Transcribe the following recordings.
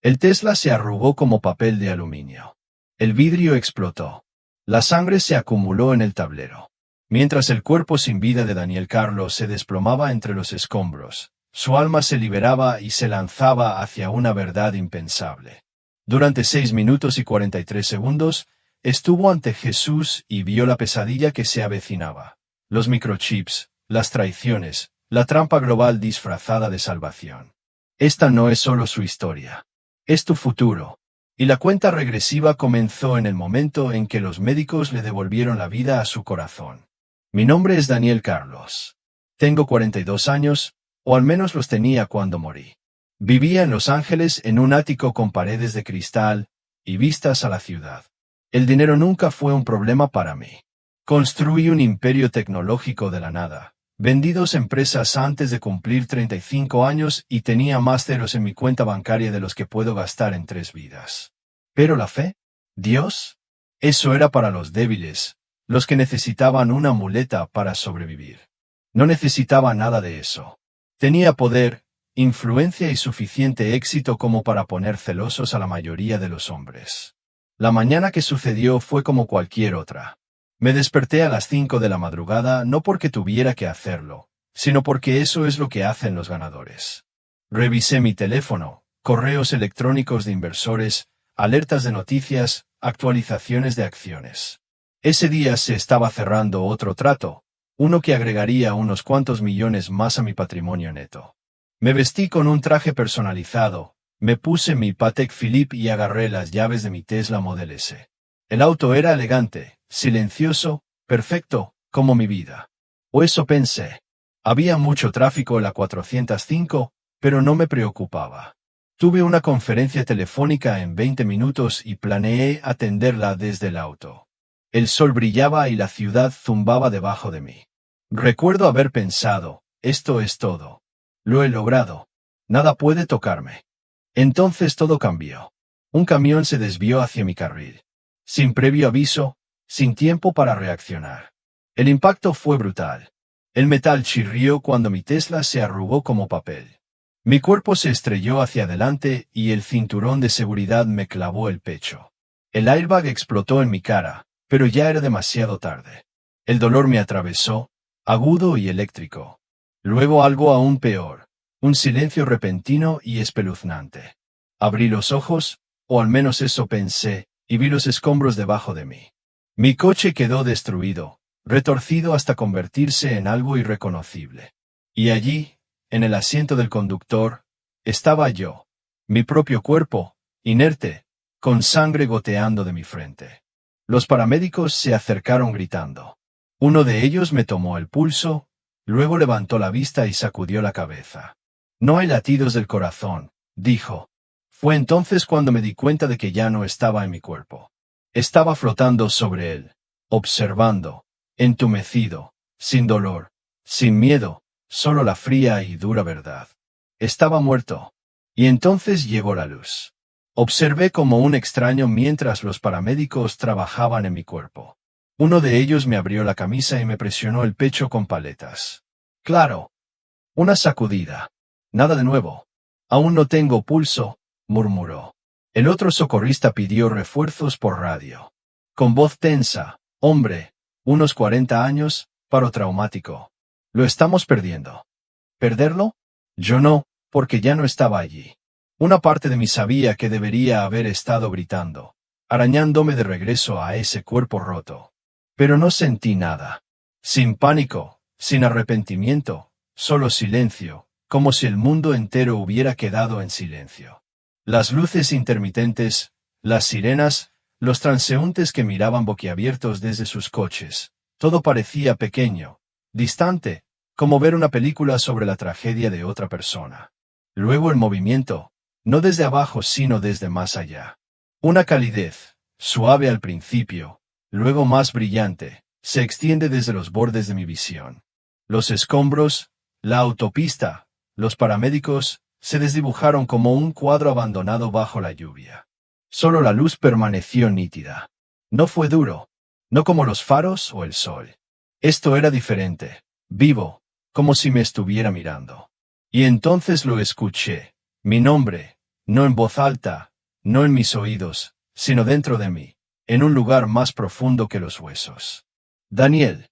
El Tesla se arrugó como papel de aluminio. El vidrio explotó. La sangre se acumuló en el tablero. Mientras el cuerpo sin vida de Daniel Carlos se desplomaba entre los escombros, su alma se liberaba y se lanzaba hacia una verdad impensable. Durante 6 minutos y 43 segundos, estuvo ante Jesús y vio la pesadilla que se avecinaba. Los microchips, las traiciones, la trampa global disfrazada de salvación. Esta no es solo su historia. Es tu futuro. Y la cuenta regresiva comenzó en el momento en que los médicos le devolvieron la vida a su corazón. Mi nombre es Daniel Carlos. Tengo 42 años, o al menos los tenía cuando morí. Vivía en Los Ángeles en un ático con paredes de cristal y vistas a la ciudad. El dinero nunca fue un problema para mí. Construí un imperio tecnológico de la nada. Vendí 2 empresas antes de cumplir 35 años y tenía más ceros en mi cuenta bancaria de los que puedo gastar en 3 vidas. ¿Pero la fe? ¿Dios? Eso era para los débiles, los que necesitaban una muleta para sobrevivir. No necesitaba nada de eso. Tenía poder, influencia y suficiente éxito como para poner celosos a la mayoría de los hombres. La mañana que sucedió fue como cualquier otra. Me desperté a las 5 de la madrugada no porque tuviera que hacerlo, sino porque eso es lo que hacen los ganadores. Revisé mi teléfono, correos electrónicos de inversores, alertas de noticias, actualizaciones de acciones. Ese día se estaba cerrando otro trato, uno que agregaría unos cuantos millones más a mi patrimonio neto. Me vestí con un traje personalizado, me puse mi Patek Philippe y agarré las llaves de mi Tesla Model S. El auto era elegante, silencioso, perfecto, como mi vida. O eso pensé. Había mucho tráfico en la 405, pero no me preocupaba. Tuve una conferencia telefónica en 20 minutos y planeé atenderla desde el auto. El sol brillaba y la ciudad zumbaba debajo de mí. Recuerdo haber pensado, esto es todo. Lo he logrado. Nada puede tocarme. Entonces todo cambió. Un camión se desvió hacia mi carril. Sin previo aviso, sin tiempo para reaccionar. El impacto fue brutal. El metal chirrió cuando mi Tesla se arrugó como papel. Mi cuerpo se estrelló hacia adelante y el cinturón de seguridad me clavó el pecho. El airbag explotó en mi cara, pero ya era demasiado tarde. El dolor me atravesó, agudo y eléctrico. Luego algo aún peor, un silencio repentino y espeluznante. Abrí los ojos, o al menos eso pensé, y vi los escombros debajo de mí. Mi coche quedó destruido, retorcido hasta convertirse en algo irreconocible. Y allí, en el asiento del conductor, estaba yo, mi propio cuerpo, inerte, con sangre goteando de mi frente. Los paramédicos se acercaron gritando. Uno de ellos me tomó el pulso, luego levantó la vista y sacudió la cabeza. No hay latidos del corazón, dijo. Fue entonces cuando me di cuenta de que ya no estaba en mi cuerpo. Estaba flotando sobre él, observando, entumecido, sin dolor, sin miedo, solo la fría y dura verdad. Estaba muerto. Y entonces llegó la luz. Observé como un extraño mientras los paramédicos trabajaban en mi cuerpo. Uno de ellos me abrió la camisa y me presionó el pecho con paletas. Claro. Una sacudida. Nada de nuevo. Aún no tengo pulso, murmuró. El otro socorrista pidió refuerzos por radio. Con voz tensa, hombre, unos 40 años, paro traumático. Lo estamos perdiendo. ¿Perderlo? Yo no, porque ya no estaba allí. Una parte de mí sabía que debería haber estado gritando, arañándome de regreso a ese cuerpo roto. Pero no sentí nada. Sin pánico, sin arrepentimiento, solo silencio, como si el mundo entero hubiera quedado en silencio. Las luces intermitentes, las sirenas, los transeúntes que miraban boquiabiertos desde sus coches, todo parecía pequeño, distante, como ver una película sobre la tragedia de otra persona. Luego el movimiento, no desde abajo sino desde más allá. Una calidez, suave al principio, luego más brillante, se extiende desde los bordes de mi visión. Los escombros, la autopista, los paramédicos, se desdibujaron como un cuadro abandonado bajo la lluvia. Solo la luz permaneció nítida. No fue duro, no como los faros o el sol. Esto era diferente, vivo, como si me estuviera mirando. Y entonces lo escuché, mi nombre, no en voz alta, no en mis oídos, sino dentro de mí, en un lugar más profundo que los huesos. Daniel.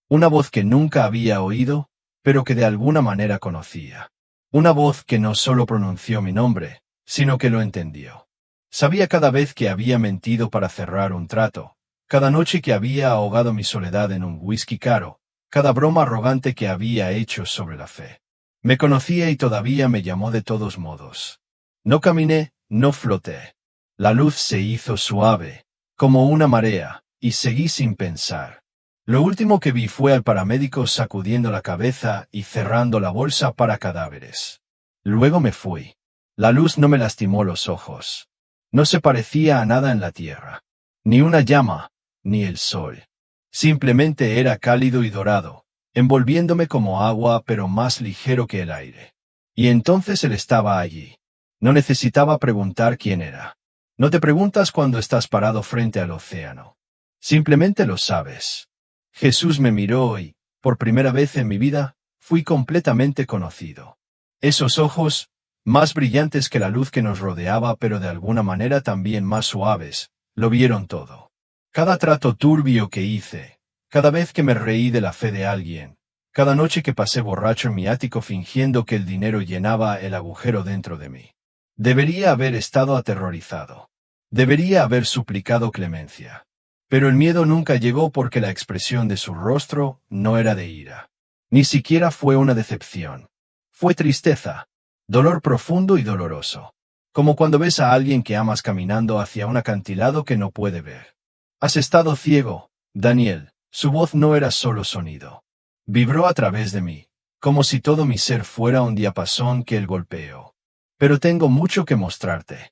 Una voz que nunca había oído, pero que de alguna manera conocía. Una voz que no solo pronunció mi nombre, sino que lo entendió. Sabía cada vez que había mentido para cerrar un trato, cada noche que había ahogado mi soledad en un whisky caro, cada broma arrogante que había hecho sobre la fe. Me conocía y todavía me llamó de todos modos. No caminé, no floté. La luz se hizo suave, como una marea, y seguí sin pensar. Lo último que vi fue al paramédico sacudiendo la cabeza y cerrando la bolsa para cadáveres. Luego me fui. La luz no me lastimó los ojos. No se parecía a nada en la tierra. Ni una llama, ni el sol. Simplemente era cálido y dorado, envolviéndome como agua pero más ligero que el aire. Y entonces él estaba allí. No necesitaba preguntar quién era. No te preguntas cuando estás parado frente al océano. Simplemente lo sabes. Jesús me miró y, por primera vez en mi vida, fui completamente conocido. Esos ojos, más brillantes que la luz que nos rodeaba pero de alguna manera también más suaves, lo vieron todo. Cada trato turbio que hice, cada vez que me reí de la fe de alguien, cada noche que pasé borracho en mi ático fingiendo que el dinero llenaba el agujero dentro de mí. Debería haber estado aterrorizado. Debería haber suplicado clemencia. Pero el miedo nunca llegó porque la expresión de su rostro no era de ira. Ni siquiera fue una decepción. Fue tristeza, dolor profundo y doloroso. Como cuando ves a alguien que amas caminando hacia un acantilado que no puede ver. Has estado ciego, Daniel. Su voz no era solo sonido. Vibró a través de mí, como si todo mi ser fuera un diapasón que él golpeó. Pero tengo mucho que mostrarte.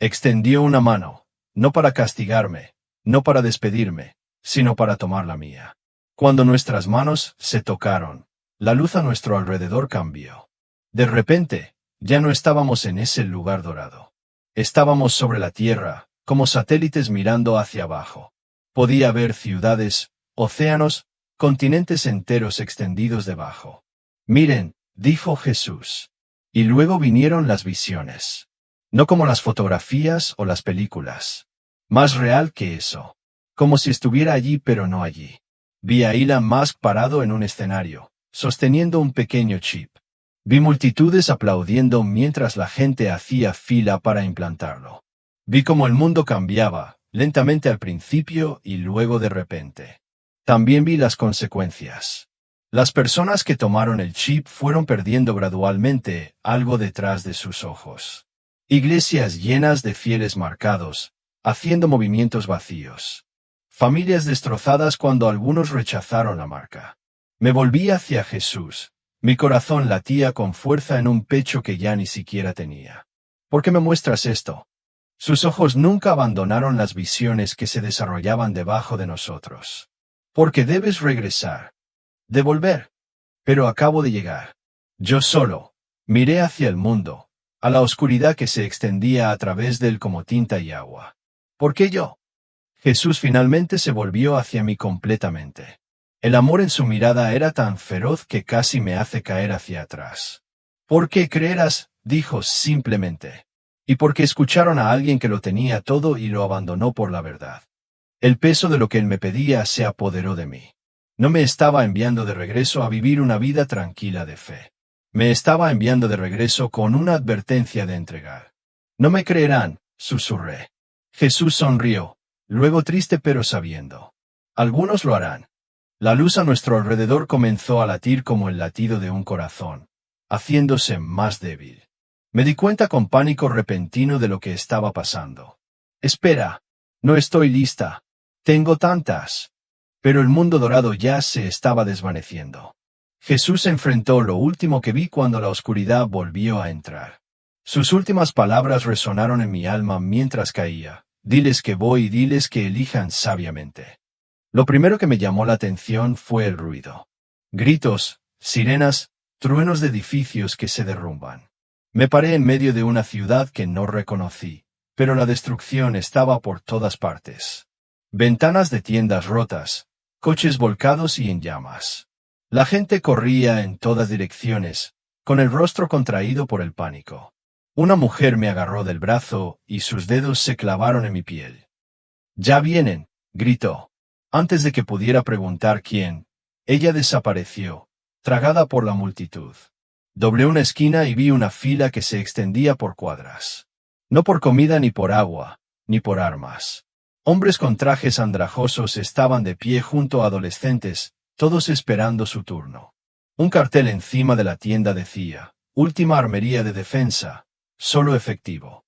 Extendió una mano, no para castigarme, no para despedirme, sino para tomar la mía. Cuando nuestras manos se tocaron, la luz a nuestro alrededor cambió. De repente, ya no estábamos en ese lugar dorado. Estábamos sobre la tierra, como satélites mirando hacia abajo. Podía ver ciudades, océanos, continentes enteros extendidos debajo. Miren, dijo Jesús. Y luego vinieron las visiones. No como las fotografías o las películas. Más real que eso. Como si estuviera allí pero no allí. Vi a Elon Musk parado en un escenario, sosteniendo un pequeño chip. Vi multitudes aplaudiendo mientras la gente hacía fila para implantarlo. Vi cómo el mundo cambiaba, lentamente al principio y luego de repente. También vi las consecuencias. Las personas que tomaron el chip fueron perdiendo gradualmente algo detrás de sus ojos. Iglesias llenas de fieles marcados, haciendo movimientos vacíos. Familias destrozadas cuando algunos rechazaron la marca. Me volví hacia Jesús. Mi corazón latía con fuerza en un pecho que ya ni siquiera tenía. ¿Por qué me muestras esto? Sus ojos nunca abandonaron las visiones que se desarrollaban debajo de nosotros. Porque debes regresar. Devolver. Pero acabo de llegar. Yo solo. Miré hacia el mundo, a la oscuridad que se extendía a través de él como tinta y agua. ¿Por qué yo? Jesús finalmente se volvió hacia mí completamente. El amor en su mirada era tan feroz que casi me hace caer hacia atrás. ¿Por qué creerás? Dijo simplemente. Y porque escucharon a alguien que lo tenía todo y lo abandonó por la verdad. El peso de lo que él me pedía se apoderó de mí. No me estaba enviando de regreso a vivir una vida tranquila de fe. Me estaba enviando de regreso con una advertencia de entregar. No me creerán, susurré. Jesús sonrió, luego triste pero sabiendo. Algunos lo harán. La luz a nuestro alrededor comenzó a latir como el latido de un corazón, haciéndose más débil. Me di cuenta con pánico repentino de lo que estaba pasando. Espera, no estoy lista. Tengo tantas. Pero el mundo dorado ya se estaba desvaneciendo. Jesús enfrentó lo último que vi cuando la oscuridad volvió a entrar. Sus últimas palabras resonaron en mi alma mientras caía. Diles que voy y diles que elijan sabiamente. Lo primero que me llamó la atención fue el ruido. Gritos, sirenas, truenos de edificios que se derrumban. Me paré en medio de una ciudad que no reconocí, pero la destrucción estaba por todas partes. Ventanas de tiendas rotas, coches volcados y en llamas. La gente corría en todas direcciones, con el rostro contraído por el pánico. Una mujer me agarró del brazo y sus dedos se clavaron en mi piel. «¡Ya vienen!», gritó. Antes de que pudiera preguntar quién, ella desapareció, tragada por la multitud. Doblé una esquina y vi una fila que se extendía por cuadras. No por comida ni por agua, ni por armas. Hombres con trajes andrajosos estaban de pie junto a adolescentes, todos esperando su turno. Un cartel encima de la tienda decía: «Última armería de defensa, solo efectivo».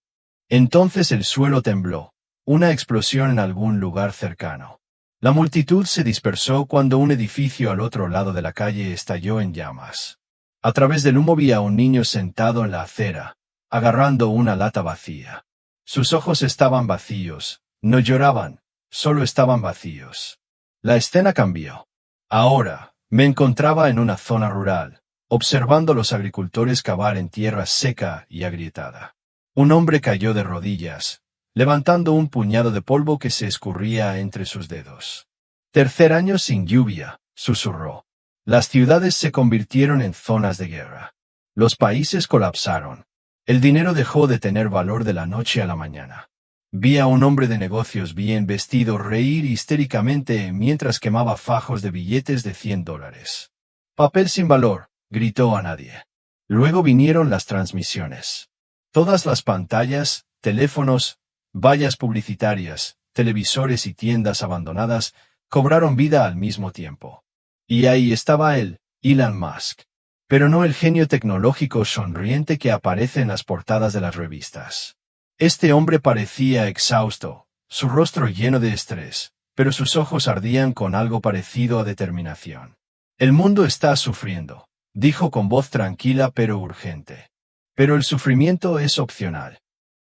Entonces el suelo tembló, una explosión en algún lugar cercano. La multitud se dispersó cuando un edificio al otro lado de la calle estalló en llamas. A través del humo vi a un niño sentado en la acera, agarrando una lata vacía. Sus ojos estaban vacíos, no lloraban, solo estaban vacíos. La escena cambió. Ahora, me encontraba en una zona rural, observando a los agricultores cavar en tierra seca y agrietada. Un hombre cayó de rodillas, levantando un puñado de polvo que se escurría entre sus dedos. «Tercer año sin lluvia», susurró. Las ciudades se convirtieron en zonas de guerra. Los países colapsaron. El dinero dejó de tener valor de la noche a la mañana. Vi a un hombre de negocios bien vestido reír histéricamente mientras quemaba fajos de billetes de $100. «Papel sin valor», gritó a nadie. Luego vinieron las transmisiones. Todas las pantallas, teléfonos, vallas publicitarias, televisores y tiendas abandonadas cobraron vida al mismo tiempo. Y ahí estaba él, Elon Musk. Pero no el genio tecnológico sonriente que aparece en las portadas de las revistas. Este hombre parecía exhausto, su rostro lleno de estrés, pero sus ojos ardían con algo parecido a determinación. «El mundo está sufriendo», dijo con voz tranquila pero urgente. «Pero el sufrimiento es opcional».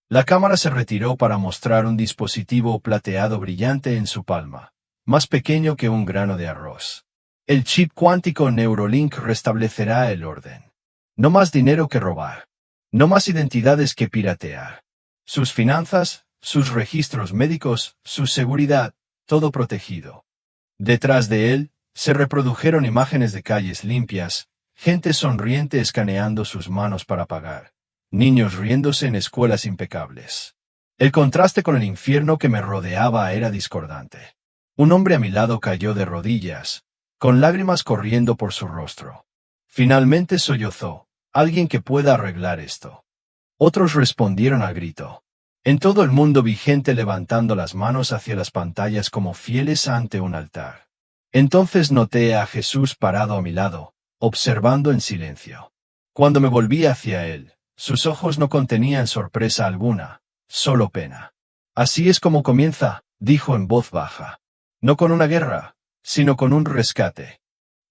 La cámara se retiró para mostrar un dispositivo plateado brillante en su palma, más pequeño que un grano de arroz. El chip cuántico Neuralink restablecerá el orden. No más dinero que robar. No más identidades que piratear. Sus finanzas, sus registros médicos, su seguridad, todo protegido. Detrás de él, se reprodujeron imágenes de calles limpias, gente sonriente escaneando sus manos para pagar, niños riéndose en escuelas impecables. El contraste con el infierno que me rodeaba era discordante. Un hombre a mi lado cayó de rodillas, con lágrimas corriendo por su rostro. Finalmente sollozó: «Alguien que pueda arreglar esto». Otros respondieron al grito. En todo el mundo vi gente levantando las manos hacia las pantallas como fieles ante un altar. Entonces noté a Jesús parado a mi lado, observando en silencio. Cuando me volví hacia él, sus ojos no contenían sorpresa alguna, solo pena. «Así es como comienza», dijo en voz baja. «No con una guerra, sino con un rescate».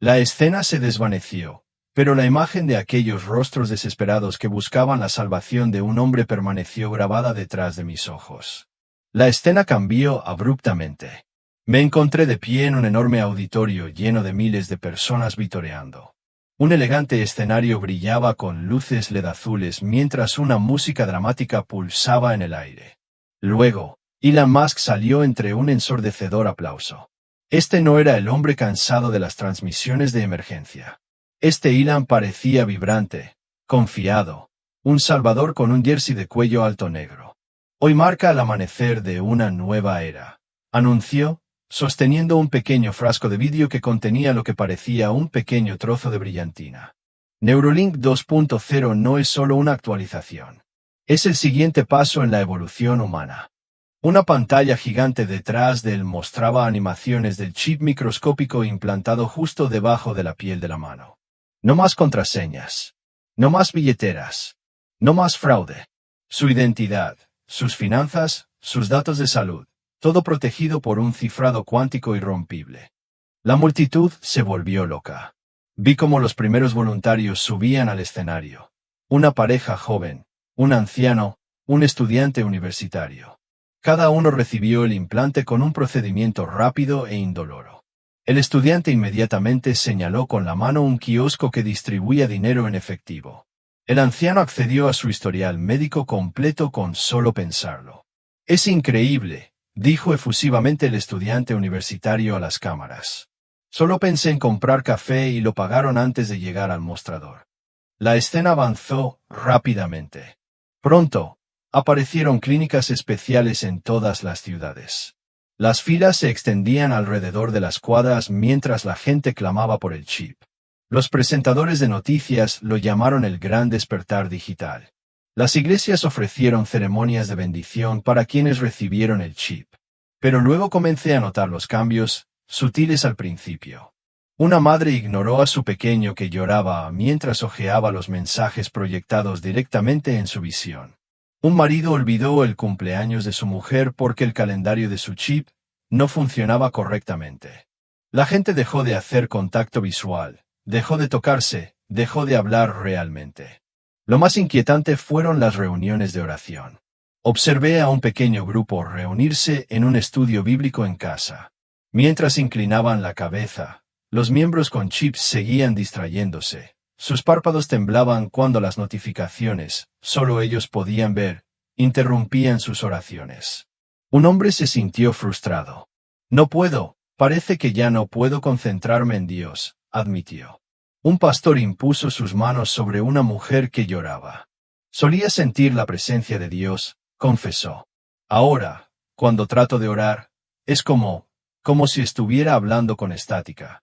La escena se desvaneció, pero la imagen de aquellos rostros desesperados que buscaban la salvación de un hombre permaneció grabada detrás de mis ojos. La escena cambió abruptamente. Me encontré de pie en un enorme auditorio lleno de miles de personas vitoreando. Un elegante escenario brillaba con luces LED azules mientras una música dramática pulsaba en el aire. Luego, Elon Musk salió entre un ensordecedor aplauso. Este no era el hombre cansado de las transmisiones de emergencia. Este Elon parecía vibrante, confiado, un salvador con un jersey de cuello alto negro. «Hoy marca el amanecer de una nueva era», anunció, sosteniendo un pequeño frasco de vidrio que contenía lo que parecía un pequeño trozo de brillantina. Neuralink 2.0 no es solo una actualización. Es el siguiente paso en la evolución humana. Una pantalla gigante detrás de él mostraba animaciones del chip microscópico implantado justo debajo de la piel de la mano. No más contraseñas. No más billeteras. No más fraude. Su identidad, sus finanzas, sus datos de salud, todo protegido por un cifrado cuántico irrompible. La multitud se volvió loca. Vi cómo los primeros voluntarios subían al escenario. Una pareja joven, un anciano, un estudiante universitario. Cada uno recibió el implante con un procedimiento rápido e indoloro. El estudiante inmediatamente señaló con la mano un kiosco que distribuía dinero en efectivo. El anciano accedió a su historial médico completo con solo pensarlo. «Es increíble», dijo efusivamente el estudiante universitario a las cámaras. «Solo pensé en comprar café y lo pagaron antes de llegar al mostrador». La escena avanzó rápidamente. Pronto, aparecieron clínicas especiales en todas las ciudades. Las filas se extendían alrededor de las cuadras mientras la gente clamaba por el chip. Los presentadores de noticias lo llamaron el gran despertar digital. Las iglesias ofrecieron ceremonias de bendición para quienes recibieron el chip. Pero luego comencé a notar los cambios, sutiles al principio. Una madre ignoró a su pequeño que lloraba mientras hojeaba los mensajes proyectados directamente en su visión. Un marido olvidó el cumpleaños de su mujer porque el calendario de su chip no funcionaba correctamente. La gente dejó de hacer contacto visual, dejó de tocarse, dejó de hablar realmente. Lo más inquietante fueron las reuniones de oración. Observé a un pequeño grupo reunirse en un estudio bíblico en casa. Mientras inclinaban la cabeza, los miembros con chips seguían distrayéndose. Sus párpados temblaban cuando las notificaciones, solo ellos podían ver, interrumpían sus oraciones. Un hombre se sintió frustrado. No puedo, parece que ya no puedo concentrarme en Dios, admitió. Un pastor impuso sus manos sobre una mujer que lloraba. Solía sentir la presencia de Dios, confesó. Ahora, cuando trato de orar, es como si estuviera hablando con estática.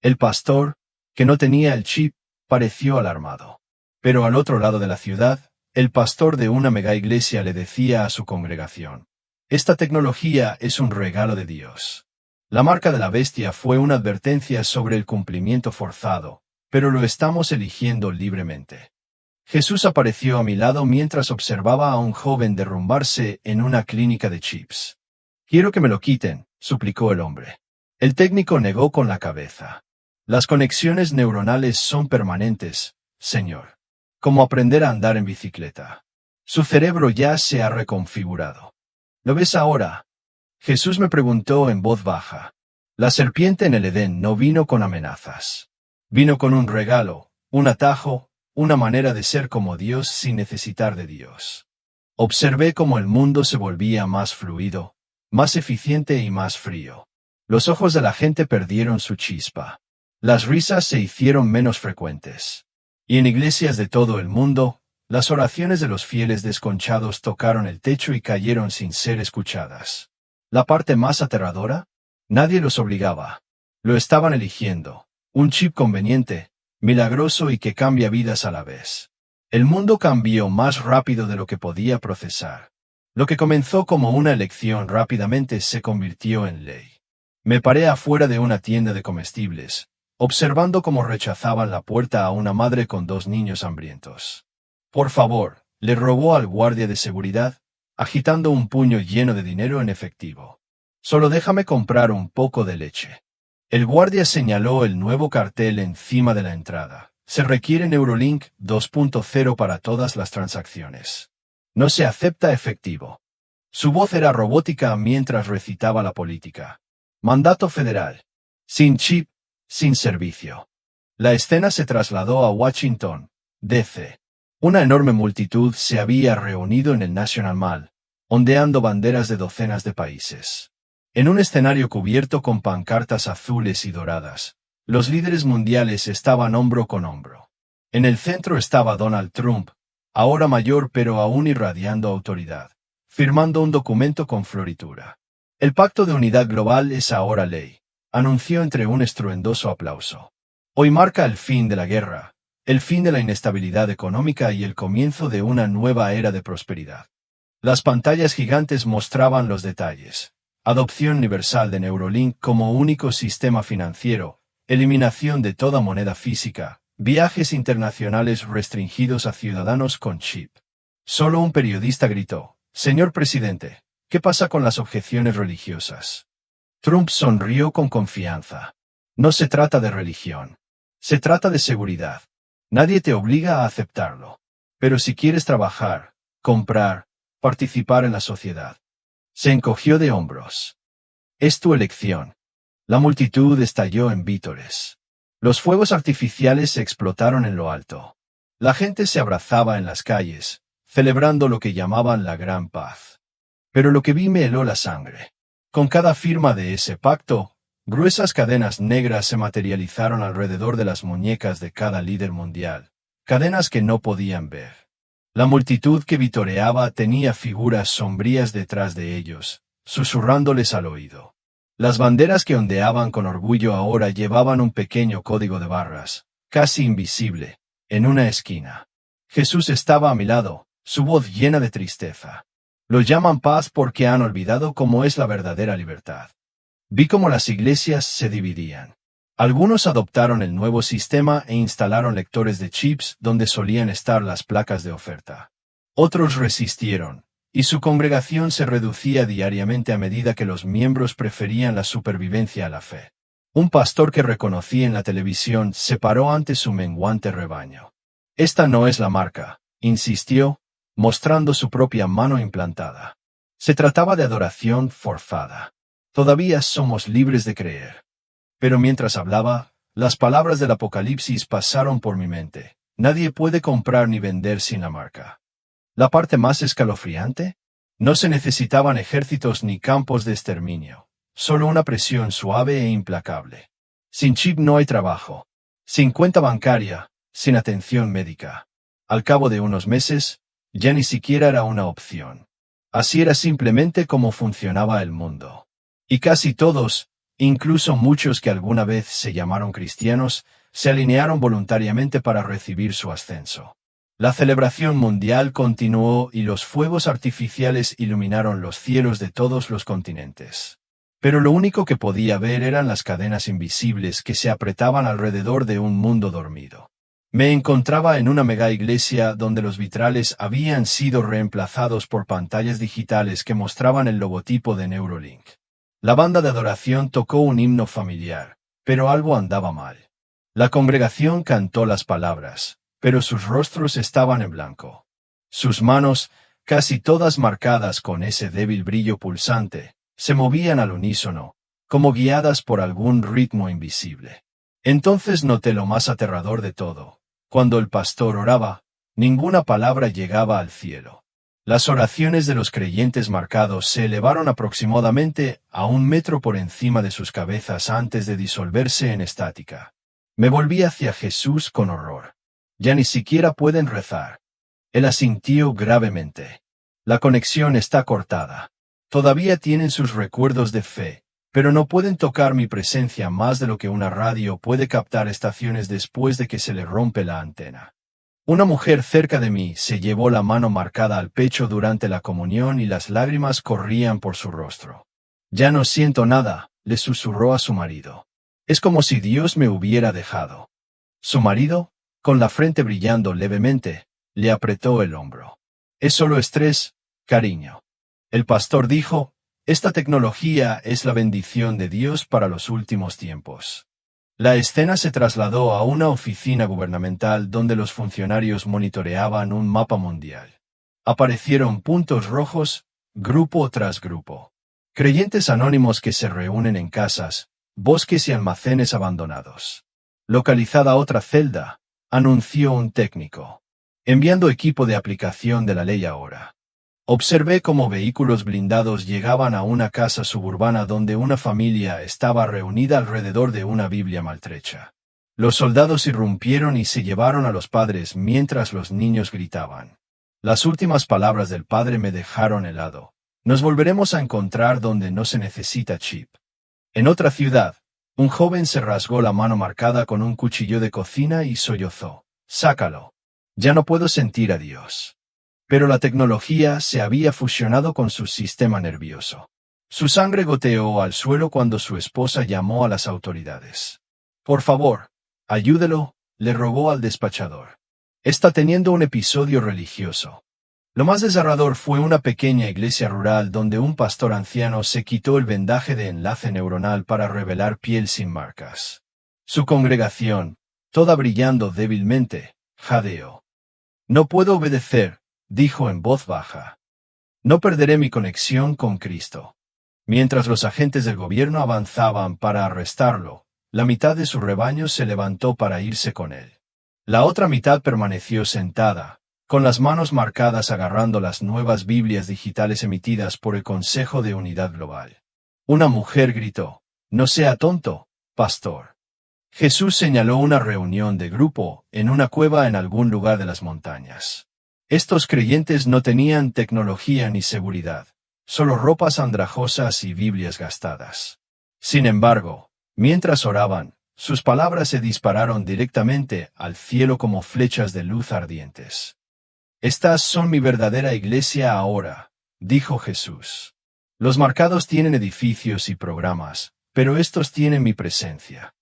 El pastor, que no tenía el chip, pareció alarmado. Pero al otro lado de la ciudad, el pastor de una megaiglesia le decía a su congregación: esta tecnología es un regalo de Dios. La marca de la bestia fue una advertencia sobre el cumplimiento forzado, pero lo estamos eligiendo libremente. Jesús apareció a mi lado mientras observaba a un joven derrumbarse en una clínica de chips. Quiero que me lo quiten, suplicó el hombre. El técnico negó con la cabeza. Las conexiones neuronales son permanentes, señor. Como aprender a andar en bicicleta. Su cerebro ya se ha reconfigurado. ¿Lo ves ahora? Jesús me preguntó en voz baja. La serpiente en el Edén no vino con amenazas. Vino con un regalo, un atajo, una manera de ser como Dios sin necesitar de Dios. Observé cómo el mundo se volvía más fluido, más eficiente y más frío. Los ojos de la gente perdieron su chispa. Las risas se hicieron menos frecuentes. Y en iglesias de todo el mundo, las oraciones de los fieles desconchados tocaron el techo y cayeron sin ser escuchadas. La parte más aterradora: nadie los obligaba. Lo estaban eligiendo. Un chip conveniente, milagroso y que cambia vidas a la vez. El mundo cambió más rápido de lo que podía procesar. Lo que comenzó como una elección rápidamente se convirtió en ley. Me paré afuera de una tienda de comestibles, observando cómo rechazaban la puerta a una madre con 2 niños hambrientos. Por favor, le rogó al guardia de seguridad, agitando un puño lleno de dinero en efectivo. Solo déjame comprar un poco de leche. El guardia señaló el nuevo cartel encima de la entrada. Se requiere Neuralink 2.0 para todas las transacciones. No se acepta efectivo. Su voz era robótica mientras recitaba la política. Mandato federal. Sin chip, sin servicio. La escena se trasladó a Washington, D.C. Una enorme multitud se había reunido en el National Mall, ondeando banderas de docenas de países. En un escenario cubierto con pancartas azules y doradas, los líderes mundiales estaban hombro con hombro. En el centro estaba Donald Trump, ahora mayor pero aún irradiando autoridad, firmando un documento con floritura. El Pacto de Unidad Global es ahora ley, anunció entre un estruendoso aplauso. Hoy marca el fin de la guerra, el fin de la inestabilidad económica y el comienzo de una nueva era de prosperidad. Las pantallas gigantes mostraban los detalles: adopción universal de Neuralink como único sistema financiero, eliminación de toda moneda física, viajes internacionales restringidos a ciudadanos con chip. Solo un periodista gritó: «Señor presidente, ¿qué pasa con las objeciones religiosas?». Trump sonrió con confianza. No se trata de religión. Se trata de seguridad. Nadie te obliga a aceptarlo. Pero si quieres trabajar, comprar, participar en la sociedad. Se encogió de hombros. Es tu elección. La multitud estalló en vítores. Los fuegos artificiales se explotaron en lo alto. La gente se abrazaba en las calles, celebrando lo que llamaban la gran paz. Pero lo que vi me heló la sangre. Con cada firma de ese pacto, gruesas cadenas negras se materializaron alrededor de las muñecas de cada líder mundial, cadenas que no podían ver. La multitud que vitoreaba tenía figuras sombrías detrás de ellos, susurrándoles al oído. Las banderas que ondeaban con orgullo ahora llevaban un pequeño código de barras, casi invisible, en una esquina. Jesús estaba a mi lado, su voz llena de tristeza. Lo llaman paz porque han olvidado cómo es la verdadera libertad. Vi cómo las iglesias se dividían. Algunos adoptaron el nuevo sistema e instalaron lectores de chips donde solían estar las placas de oferta. Otros resistieron, y su congregación se reducía diariamente a medida que los miembros preferían la supervivencia a la fe. Un pastor que reconocí en la televisión se paró ante su menguante rebaño. Esta no es la marca, insistió, mostrando su propia mano implantada. Se trataba de adoración forzada. Todavía somos libres de creer. Pero mientras hablaba, las palabras del Apocalipsis pasaron por mi mente. Nadie puede comprar ni vender sin la marca. La parte más escalofriante: no se necesitaban ejércitos ni campos de exterminio, solo una presión suave e implacable. Sin chip no hay trabajo, sin cuenta bancaria, sin atención médica. Al cabo de unos meses, ya ni siquiera era una opción. Así era simplemente como funcionaba el mundo. Y casi todos, incluso muchos que alguna vez se llamaron cristianos, se alinearon voluntariamente para recibir su ascenso. La celebración mundial continuó y los fuegos artificiales iluminaron los cielos de todos los continentes. Pero lo único que podía ver eran las cadenas invisibles que se apretaban alrededor de un mundo dormido. Me encontraba en una mega iglesia donde los vitrales habían sido reemplazados por pantallas digitales que mostraban el logotipo de Neuralink. La banda de adoración tocó un himno familiar, pero algo andaba mal. La congregación cantó las palabras, pero sus rostros estaban en blanco. Sus manos, casi todas marcadas con ese débil brillo pulsante, se movían al unísono, como guiadas por algún ritmo invisible. Entonces noté lo más aterrador de todo. Cuando el pastor oraba, ninguna palabra llegaba al cielo. Las oraciones de los creyentes marcados se elevaron aproximadamente a 1 metro por encima de sus cabezas antes de disolverse en estática. Me volví hacia Jesús con horror. Ya ni siquiera pueden rezar. Él asintió gravemente. La conexión está cortada. Todavía tienen sus recuerdos de fe, pero no pueden tocar mi presencia más de lo que una radio puede captar estaciones después de que se le rompe la antena. Una mujer cerca de mí se llevó la mano marcada al pecho durante la comunión y las lágrimas corrían por su rostro. «Ya no siento nada», le susurró a su marido. «Es como si Dios me hubiera dejado». Su marido, con la frente brillando levemente, le apretó el hombro. «Es solo estrés, cariño». El pastor dijo: «Esta tecnología es la bendición de Dios para los últimos tiempos». La escena se trasladó a una oficina gubernamental donde los funcionarios monitoreaban un mapa mundial. Aparecieron puntos rojos, grupo tras grupo. Creyentes anónimos que se reúnen en casas, bosques y almacenes abandonados. «Localizada otra celda», anunció un técnico. «Enviando equipo de aplicación de la ley ahora». Observé cómo vehículos blindados llegaban a una casa suburbana donde una familia estaba reunida alrededor de una Biblia maltrecha. Los soldados irrumpieron y se llevaron a los padres mientras los niños gritaban. Las últimas palabras del padre me dejaron helado. «Nos volveremos a encontrar donde no se necesita chip». En otra ciudad, un joven se rasgó la mano marcada con un cuchillo de cocina y sollozó. «Sácalo. Ya no puedo sentir a Dios». Pero la tecnología se había fusionado con su sistema nervioso. Su sangre goteó al suelo cuando su esposa llamó a las autoridades. «Por favor, ayúdelo», le rogó al despachador. «Está teniendo un episodio religioso». Lo más desgarrador fue una pequeña iglesia rural donde un pastor anciano se quitó el vendaje de enlace neuronal para revelar piel sin marcas. Su congregación, toda brillando débilmente, jadeó. «No puedo obedecer», dijo en voz baja. «No perderé mi conexión con Cristo». Mientras los agentes del gobierno avanzaban para arrestarlo, la mitad de su rebaño se levantó para irse con él. La otra mitad permaneció sentada, con las manos marcadas agarrando las nuevas Biblias digitales emitidas por el Consejo de Unidad Global. Una mujer gritó: «No sea tonto, pastor». Jesús señaló una reunión de grupo en una cueva en algún lugar de las montañas. Estos creyentes no tenían tecnología ni seguridad, solo ropas andrajosas y Biblias gastadas. Sin embargo, mientras oraban, sus palabras se dispararon directamente al cielo como flechas de luz ardientes. Estas son mi verdadera iglesia ahora, dijo Jesús. Los marcados tienen edificios y programas, pero estos tienen mi presencia.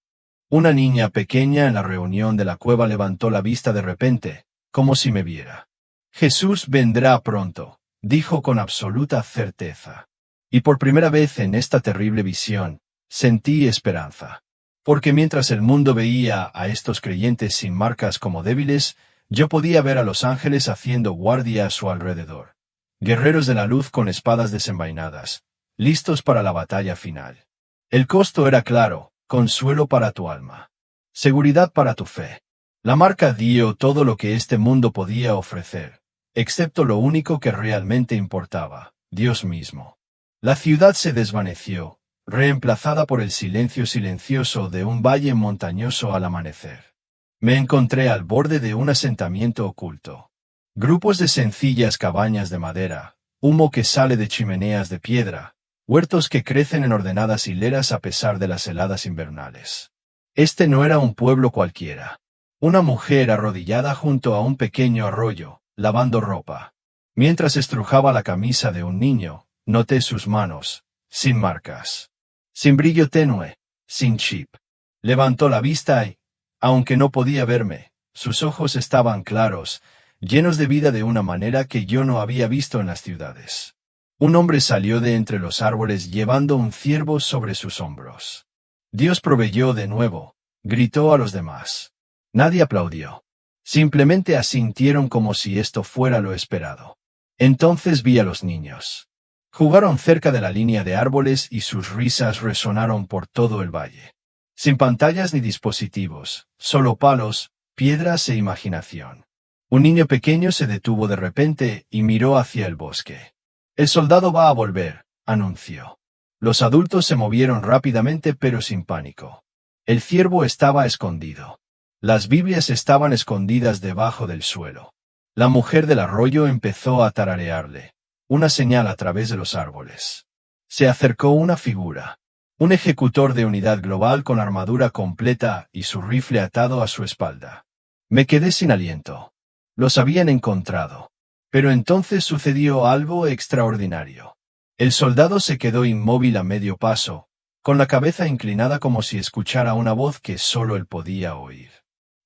Una niña pequeña en la reunión de la cueva levantó la vista de repente, como si me viera. Jesús vendrá pronto, dijo con absoluta certeza. Y por primera vez en esta terrible visión, sentí esperanza. Porque mientras el mundo veía a estos creyentes sin marcas como débiles, yo podía ver a los ángeles haciendo guardia a su alrededor. Guerreros de la luz con espadas desenvainadas, listos para la batalla final. El costo era claro, consuelo para tu alma. Seguridad para tu fe. La marca dio todo lo que este mundo podía ofrecer, excepto lo único que realmente importaba, Dios mismo. La ciudad se desvaneció, reemplazada por el silencio silencioso de un valle montañoso al amanecer. Me encontré al borde de un asentamiento oculto. Grupos de sencillas cabañas de madera, humo que sale de chimeneas de piedra, huertos que crecen en ordenadas hileras a pesar de las heladas invernales. Este no era un pueblo cualquiera. Una mujer arrodillada junto a un pequeño arroyo, lavando ropa. Mientras estrujaba la camisa de un niño, noté sus manos, sin marcas. Sin brillo tenue, sin chip. Levantó la vista y, aunque no podía verme, sus ojos estaban claros, llenos de vida de una manera que yo no había visto en las ciudades. Un hombre salió de entre los árboles llevando un ciervo sobre sus hombros. Dios proveyó de nuevo, gritó a los demás. Nadie aplaudió. Simplemente asintieron como si esto fuera lo esperado. Entonces vi a los niños. Jugaron cerca de la línea de árboles y sus risas resonaron por todo el valle. Sin pantallas ni dispositivos, solo palos, piedras e imaginación. Un niño pequeño se detuvo de repente y miró hacia el bosque. El soldado va a volver, anunció. Los adultos se movieron rápidamente pero sin pánico. El ciervo estaba escondido. Las Biblias estaban escondidas debajo del suelo. La mujer del arroyo empezó a tararearle, una señal a través de los árboles. Se acercó una figura. Un ejecutor de unidad global con armadura completa y su rifle atado a su espalda. Me quedé sin aliento. Los habían encontrado. Pero entonces sucedió algo extraordinario. El soldado se quedó inmóvil a medio paso, con la cabeza inclinada como si escuchara una voz que solo él podía oír.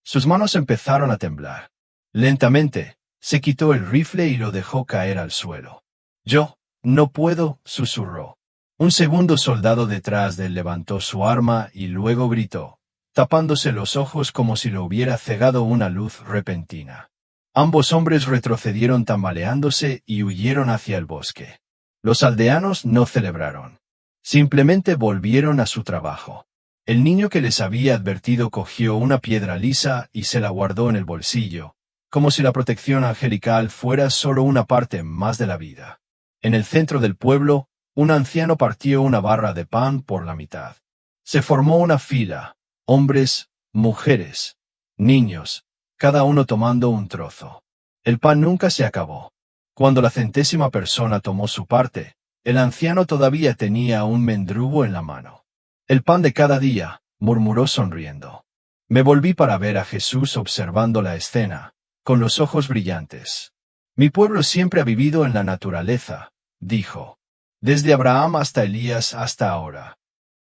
Sus manos empezaron a temblar. Lentamente, se quitó el rifle y lo dejó caer al suelo. Yo, no puedo, susurró. Un segundo soldado detrás de él levantó su arma y luego gritó, tapándose los ojos como si lo hubiera cegado una luz repentina. Ambos hombres retrocedieron tambaleándose y huyeron hacia el bosque. Los aldeanos no celebraron. Simplemente volvieron a su trabajo. El niño que les había advertido cogió una piedra lisa y se la guardó en el bolsillo, como si la protección angelical fuera solo una parte más de la vida. En el centro del pueblo, un anciano partió una barra de pan por la mitad. Se formó una fila, hombres, mujeres, niños, cada uno tomando un trozo. El pan nunca se acabó. Cuando la 100ª persona tomó su parte, el anciano todavía tenía un mendrugo en la mano. El pan de cada día, murmuró sonriendo. Me volví para ver a Jesús observando la escena, con los ojos brillantes. Mi pueblo siempre ha vivido en la naturaleza, dijo. Desde Abraham hasta Elías hasta ahora.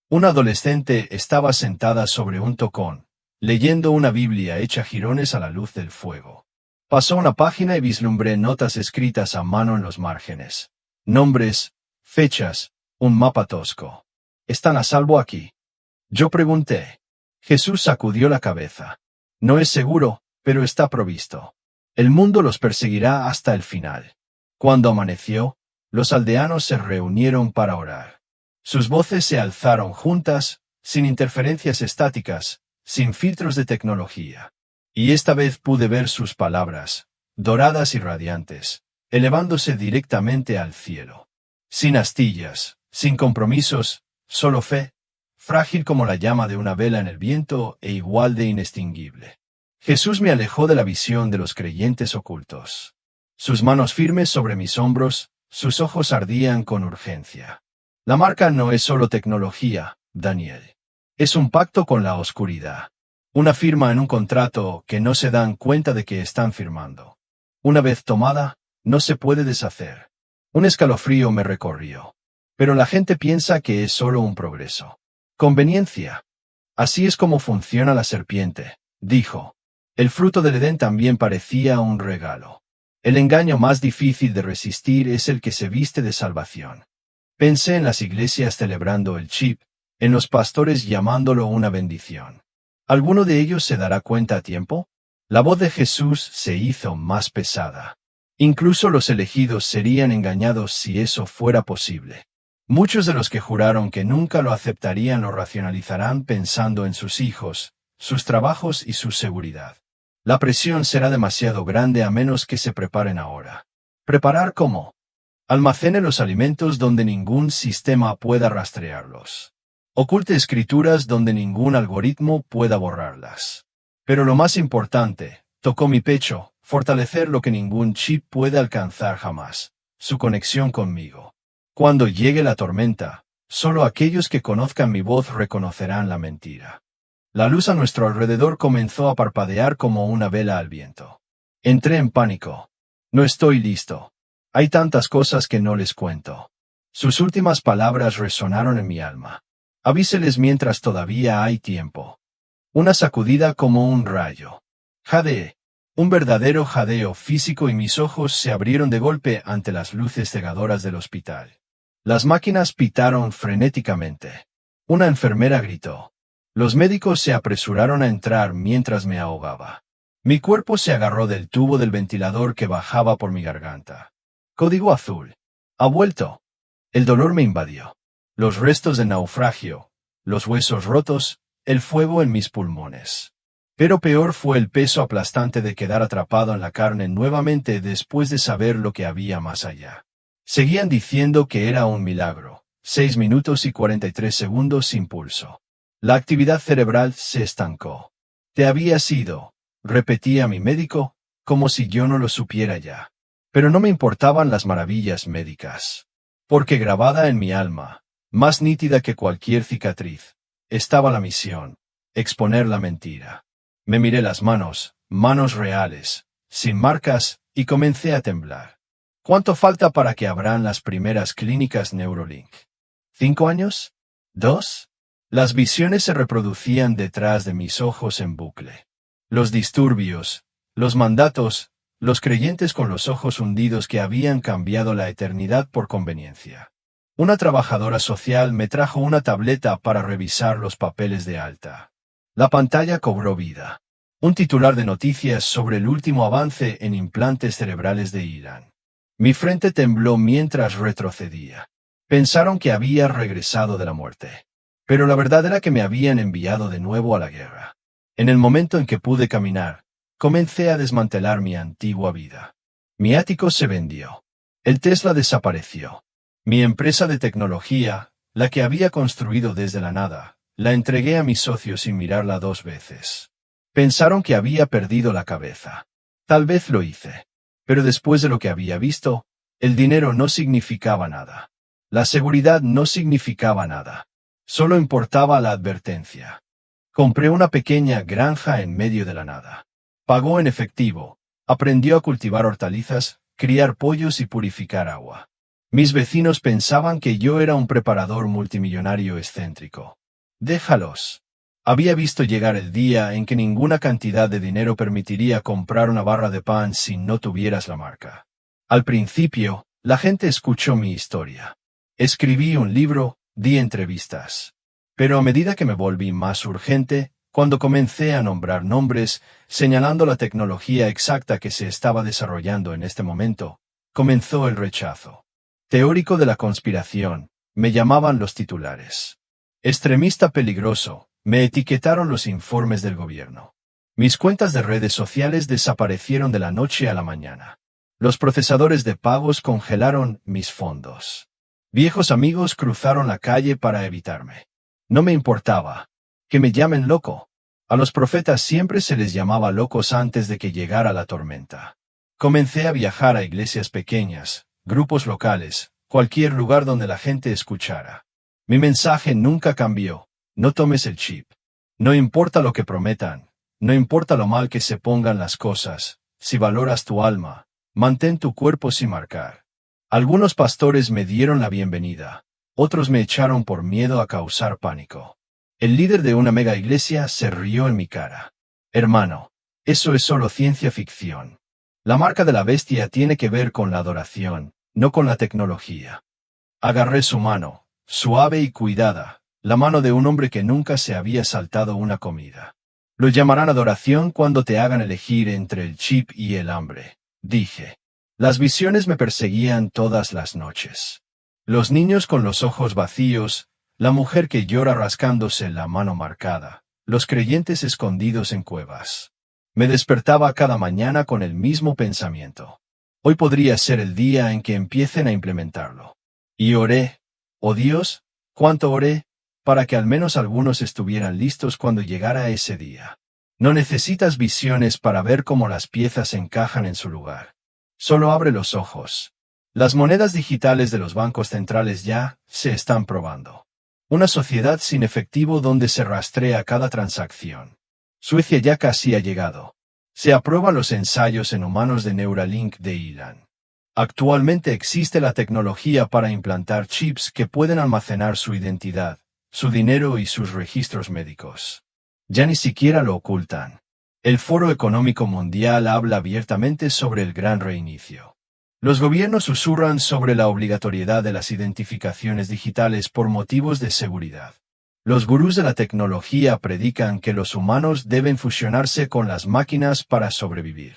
Una adolescente estaba sentada sobre un tocón, leyendo una Biblia hecha jirones a la luz del fuego. Pasó una página y vislumbré notas escritas a mano en los márgenes. Nombres, fechas, un mapa tosco. ¿Están a salvo aquí? Yo pregunté. Jesús sacudió la cabeza. No es seguro, pero está provisto. El mundo los perseguirá hasta el final. Cuando amaneció, los aldeanos se reunieron para orar. Sus voces se alzaron juntas, sin interferencias estáticas, sin filtros de tecnología. Y esta vez pude ver sus palabras, doradas y radiantes, elevándose directamente al cielo. Sin astillas, sin compromisos, solo fe, frágil como la llama de una vela en el viento e igual de inextinguible. Jesús me alejó de la visión de los creyentes ocultos. Sus manos firmes sobre mis hombros, sus ojos ardían con urgencia. La marca no es solo tecnología, Daniel. Es un pacto con la oscuridad. Una firma en un contrato que no se dan cuenta de que están firmando. Una vez tomada, no se puede deshacer. Un escalofrío me recorrió. Pero la gente piensa que es solo un progreso. Conveniencia. Así es como funciona la serpiente, dijo. El fruto del Edén también parecía un regalo. El engaño más difícil de resistir es el que se viste de salvación. Pensé en las iglesias celebrando el chip, en los pastores llamándolo una bendición. ¿Alguno de ellos se dará cuenta a tiempo? La voz de Jesús se hizo más pesada. Incluso los elegidos serían engañados si eso fuera posible. Muchos de los que juraron que nunca lo aceptarían lo racionalizarán pensando en sus hijos, sus trabajos y su seguridad. La presión será demasiado grande a menos que se preparen ahora. ¿Preparar cómo? Almacene los alimentos donde ningún sistema pueda rastrearlos. Oculte escrituras donde ningún algoritmo pueda borrarlas. Pero lo más importante, tocó mi pecho, fortalecer lo que ningún chip puede alcanzar jamás, su conexión conmigo. Cuando llegue la tormenta, solo aquellos que conozcan mi voz reconocerán la mentira. La luz a nuestro alrededor comenzó a parpadear como una vela al viento. Entré en pánico. No estoy listo. Hay tantas cosas que no les cuento. Sus últimas palabras resonaron en mi alma. Avíseles mientras todavía hay tiempo. Una sacudida como un rayo. Jadeé. Un verdadero jadeo físico y mis ojos se abrieron de golpe ante las luces cegadoras del hospital. Las máquinas pitaron frenéticamente. Una enfermera gritó. Los médicos se apresuraron a entrar mientras me ahogaba. Mi cuerpo se agarró del tubo del ventilador que bajaba por mi garganta. Código azul. Ha vuelto. El dolor me invadió. Los restos de naufragio, los huesos rotos, el fuego en mis pulmones. Pero peor fue el peso aplastante de quedar atrapado en la carne nuevamente después de saber lo que había más allá. Seguían diciendo que era un milagro. 6 minutos y 43 segundos sin pulso. La actividad cerebral se estancó. Te habías ido, repetía mi médico, como si yo no lo supiera ya. Pero no me importaban las maravillas médicas. Porque grabada en mi alma, más nítida que cualquier cicatriz, estaba la misión, exponer la mentira. Me miré las manos, manos reales, sin marcas, y comencé a temblar. ¿Cuánto falta para que abran las primeras clínicas Neurolink? ¿5 años? ¿2? Las visiones se reproducían detrás de mis ojos en bucle. Los disturbios, los mandatos, los creyentes con los ojos hundidos que habían cambiado la eternidad por conveniencia. Una trabajadora social me trajo una tableta para revisar los papeles de alta. La pantalla cobró vida. Un titular de noticias sobre el último avance en implantes cerebrales de Irán. Mi frente tembló mientras retrocedía. Pensaron que había regresado de la muerte. Pero la verdad era que me habían enviado de nuevo a la guerra. En el momento en que pude caminar, comencé a desmantelar mi antigua vida. Mi ático se vendió. El Tesla desapareció. Mi empresa de tecnología, la que había construido desde la nada, la entregué a mis socios sin mirarla 2 veces. Pensaron que había perdido la cabeza. Tal vez lo hice. Pero después de lo que había visto, el dinero no significaba nada. La seguridad no significaba nada. Solo importaba la advertencia. Compré una pequeña granja en medio de la nada. Pagó en efectivo. Aprendió a cultivar hortalizas, criar pollos y purificar agua. Mis vecinos pensaban que yo era un preparador multimillonario excéntrico. Déjalos. Había visto llegar el día en que ninguna cantidad de dinero permitiría comprar una barra de pan si no tuvieras la marca. Al principio, la gente escuchó mi historia. Escribí un libro, di entrevistas. Pero a medida que me volví más urgente, cuando comencé a nombrar nombres, señalando la tecnología exacta que se estaba desarrollando en este momento, comenzó el rechazo. Teórico de la conspiración, me llamaban los titulares. Extremista peligroso, me etiquetaron los informes del gobierno. Mis cuentas de redes sociales desaparecieron de la noche a la mañana. Los procesadores de pagos congelaron mis fondos. Viejos amigos cruzaron la calle para evitarme. No me importaba. Que me llamen loco. A los profetas siempre se les llamaba locos antes de que llegara la tormenta. Comencé a viajar a iglesias pequeñas, grupos locales, cualquier lugar donde la gente escuchara. Mi mensaje nunca cambió: no tomes el chip. No importa lo que prometan, no importa lo mal que se pongan las cosas, si valoras tu alma, mantén tu cuerpo sin marcar. Algunos pastores me dieron la bienvenida, otros me echaron por miedo a causar pánico. El líder de una mega iglesia se rió en mi cara. Hermano, eso es solo ciencia ficción. La marca de la bestia tiene que ver con la adoración, no con la tecnología. Agarré su mano, suave y cuidada, la mano de un hombre que nunca se había saltado una comida. Lo llamarán adoración cuando te hagan elegir entre el chip y el hambre, dije. Las visiones me perseguían todas las noches. Los niños con los ojos vacíos, la mujer que llora rascándose la mano marcada, los creyentes escondidos en cuevas. Me despertaba cada mañana con el mismo pensamiento. Hoy podría ser el día en que empiecen a implementarlo. Y oré, oh Dios, cuánto oré, para que al menos algunos estuvieran listos cuando llegara ese día. No necesitas visiones para ver cómo las piezas encajan en su lugar. Solo abre los ojos. Las monedas digitales de los bancos centrales ya se están probando. Una sociedad sin efectivo donde se rastrea cada transacción. Suecia ya casi ha llegado. Se aprueban los ensayos en humanos de Neuralink de Elon. Actualmente existe la tecnología para implantar chips que pueden almacenar su identidad, su dinero y sus registros médicos. Ya ni siquiera lo ocultan. El Foro Económico Mundial habla abiertamente sobre el gran reinicio. Los gobiernos susurran sobre la obligatoriedad de las identificaciones digitales por motivos de seguridad. Los gurús de la tecnología predican que los humanos deben fusionarse con las máquinas para sobrevivir.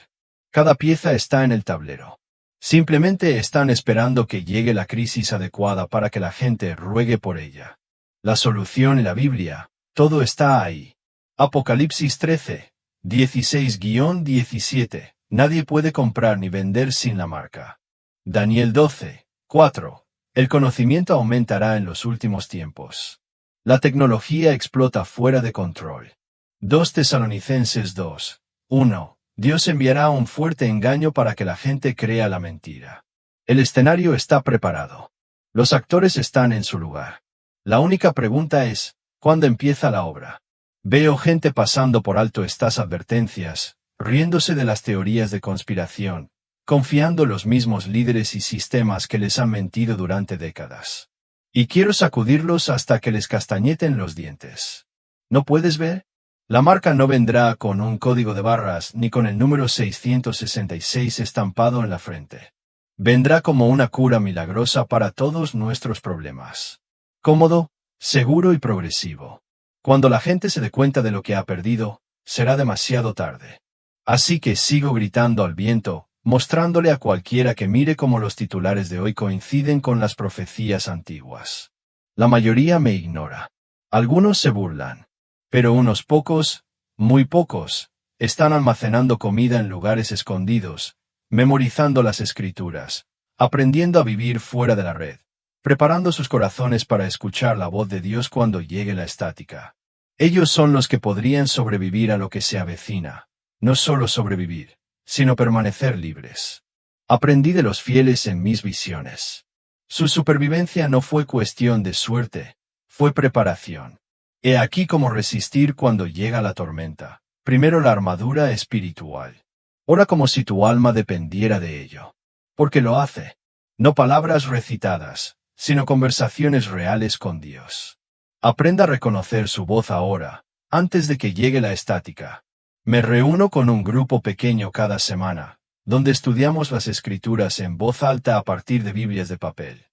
Cada pieza está en el tablero. Simplemente están esperando que llegue la crisis adecuada para que la gente ruegue por ella. La solución en la Biblia, todo está ahí. Apocalipsis 13, 16-17. Nadie puede comprar ni vender sin la marca. Daniel 12, 4. El conocimiento aumentará en los últimos tiempos. La tecnología explota fuera de control. 2 Tesalonicenses 2, 1. Dios enviará un fuerte engaño para que la gente crea la mentira. El escenario está preparado. Los actores están en su lugar. La única pregunta es, ¿cuándo empieza la obra? Veo gente pasando por alto estas advertencias, riéndose de las teorías de conspiración, confiando en los mismos líderes y sistemas que les han mentido durante décadas. Y quiero sacudirlos hasta que les castañeten los dientes. ¿No puedes ver? La marca no vendrá con un código de barras ni con el número 666 estampado en la frente. Vendrá como una cura milagrosa para todos nuestros problemas. Cómodo, seguro y progresivo. Cuando la gente se dé cuenta de lo que ha perdido, será demasiado tarde. Así que sigo gritando al viento, mostrándole a cualquiera que mire cómo los titulares de hoy coinciden con las profecías antiguas. La mayoría me ignora. Algunos se burlan. Pero unos pocos, muy pocos, están almacenando comida en lugares escondidos, memorizando las escrituras, aprendiendo a vivir fuera de la red, preparando sus corazones para escuchar la voz de Dios cuando llegue la estática. Ellos son los que podrían sobrevivir a lo que se avecina, no solo sobrevivir, sino permanecer libres. Aprendí de los fieles en mis visiones. Su supervivencia no fue cuestión de suerte, fue preparación. He aquí cómo resistir cuando llega la tormenta. Primero la armadura espiritual. Ora como si tu alma dependiera de ello. Porque lo hace. No palabras recitadas, sino conversaciones reales con Dios. Aprenda a reconocer su voz ahora, antes de que llegue la estática. Me reúno con un grupo pequeño cada semana, donde estudiamos las escrituras en voz alta a partir de Biblias de papel.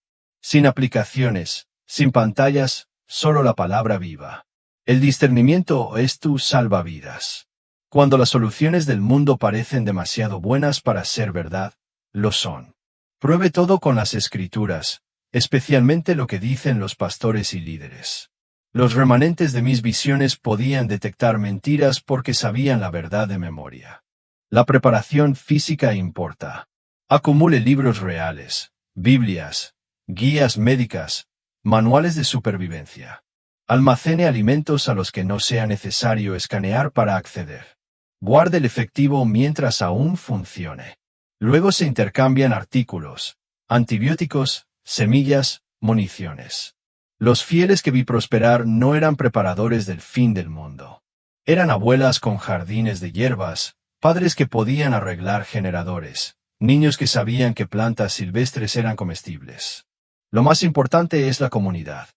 Sin aplicaciones, sin pantallas, solo la palabra viva. El discernimiento es tu salvavidas. Cuando las soluciones del mundo parecen demasiado buenas para ser verdad, lo son. Pruebe todo con las escrituras, especialmente lo que dicen los pastores y líderes. Los remanentes de mis visiones podían detectar mentiras porque sabían la verdad de memoria. La preparación física importa. Acumule libros reales, Biblias, guías médicas, manuales de supervivencia. Almacene alimentos a los que no sea necesario escanear para acceder. Guarde el efectivo mientras aún funcione. Luego se intercambian artículos, antibióticos, semillas, municiones. Los fieles que vi prosperar no eran preparadores del fin del mundo. Eran abuelas con jardines de hierbas, padres que podían arreglar generadores, niños que sabían que plantas silvestres eran comestibles. Lo más importante es la comunidad.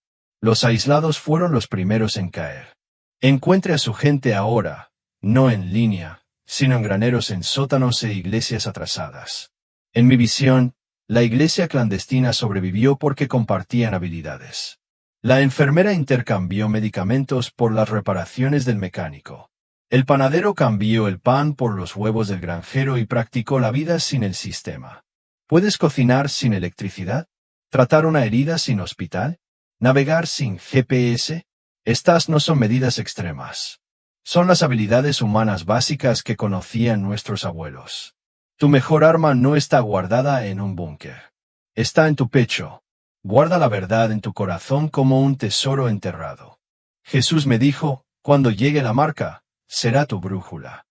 Los aislados fueron los primeros en caer. Encuentre a su gente ahora, no en línea, sino en graneros en sótanos e iglesias atrasadas. En mi visión, la iglesia clandestina sobrevivió porque compartían habilidades. La enfermera intercambió medicamentos por las reparaciones del mecánico. El panadero cambió el pan por los huevos del granjero y practicó la vida sin el sistema. ¿Puedes cocinar sin electricidad? ¿Tratar una herida sin hospital? ¿Navegar sin GPS? Estas no son medidas extremas. Son las habilidades humanas básicas que conocían nuestros abuelos. Tu mejor arma no está guardada en un búnker. Está en tu pecho. Guarda la verdad en tu corazón como un tesoro enterrado. Jesús me dijo, cuando llegue la marca, será tu brújula.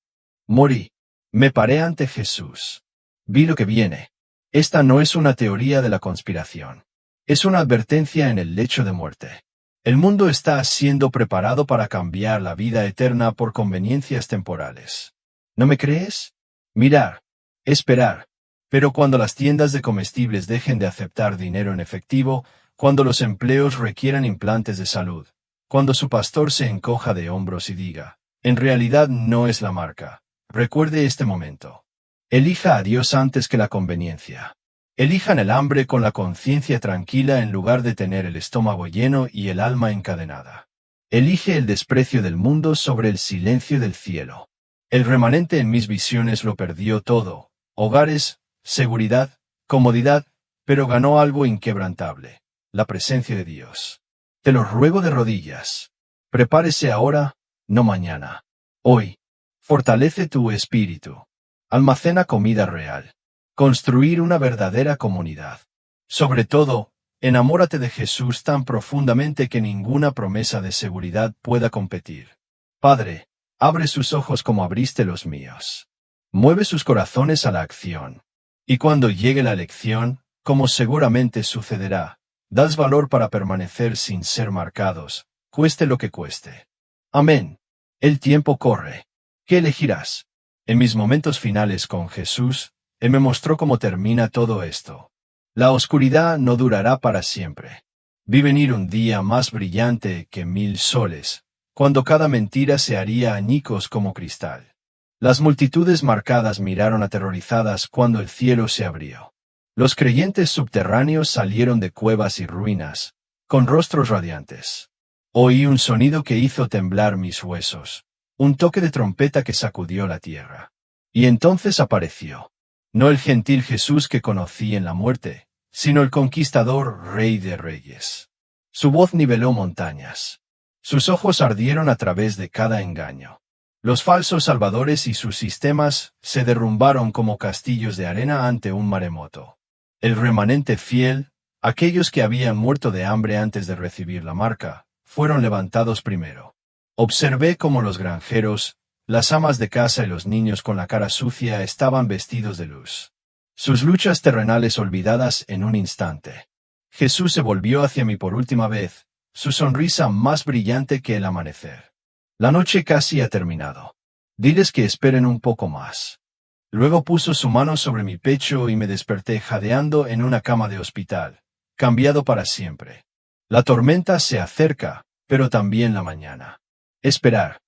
Morí. Me paré ante Jesús. Vi lo que viene. Esta no es una teoría de la conspiración. Es una advertencia en el lecho de muerte. El mundo está siendo preparado para cambiar la vida eterna por conveniencias temporales. ¿No me crees? Mirar. Esperar. Pero cuando las tiendas de comestibles dejen de aceptar dinero en efectivo, cuando los empleos requieran implantes de salud, cuando su pastor se encoja de hombros y diga, en realidad no es la marca, recuerde este momento. Elija a Dios antes que la conveniencia. Elijan el hambre con la conciencia tranquila en lugar de tener el estómago lleno y el alma encadenada. Elige el desprecio del mundo sobre el silencio del cielo. El remanente en mis visiones lo perdió todo, hogares, seguridad, comodidad, pero ganó algo inquebrantable, la presencia de Dios. Te lo ruego de rodillas. Prepárese ahora, no mañana. Hoy. Fortalece tu espíritu. Almacena comida real. Construir una verdadera comunidad. Sobre todo, enamórate de Jesús tan profundamente que ninguna promesa de seguridad pueda competir. Padre, abre sus ojos como abriste los míos. Mueve sus corazones a la acción. Y cuando llegue la elección, como seguramente sucederá, das valor para permanecer sin ser marcados, cueste lo que cueste. Amén. El tiempo corre. ¿Qué elegirás? En mis momentos finales con Jesús, Él me mostró cómo termina todo esto. La oscuridad no durará para siempre. Vi venir un día más brillante que 1000 soles, cuando cada mentira se haría añicos como cristal. Las multitudes marcadas miraron aterrorizadas cuando el cielo se abrió. Los creyentes subterráneos salieron de cuevas y ruinas, con rostros radiantes. Oí un sonido que hizo temblar mis huesos, un toque de trompeta que sacudió la tierra. Y entonces apareció. No el gentil Jesús que conocí en la muerte, sino el conquistador Rey de Reyes. Su voz niveló montañas. Sus ojos ardieron a través de cada engaño. Los falsos salvadores y sus sistemas se derrumbaron como castillos de arena ante un maremoto. El remanente fiel, aquellos que habían muerto de hambre antes de recibir la marca, fueron levantados primero. Observé cómo los granjeros, las amas de casa y los niños con la cara sucia estaban vestidos de luz. Sus luchas terrenales olvidadas en un instante. Jesús se volvió hacia mí por última vez, su sonrisa más brillante que el amanecer. La noche casi ha terminado. Diles que esperen un poco más. Luego puso su mano sobre mi pecho y me desperté jadeando en una cama de hospital, cambiado para siempre. La tormenta se acerca, pero también la mañana. Esperar.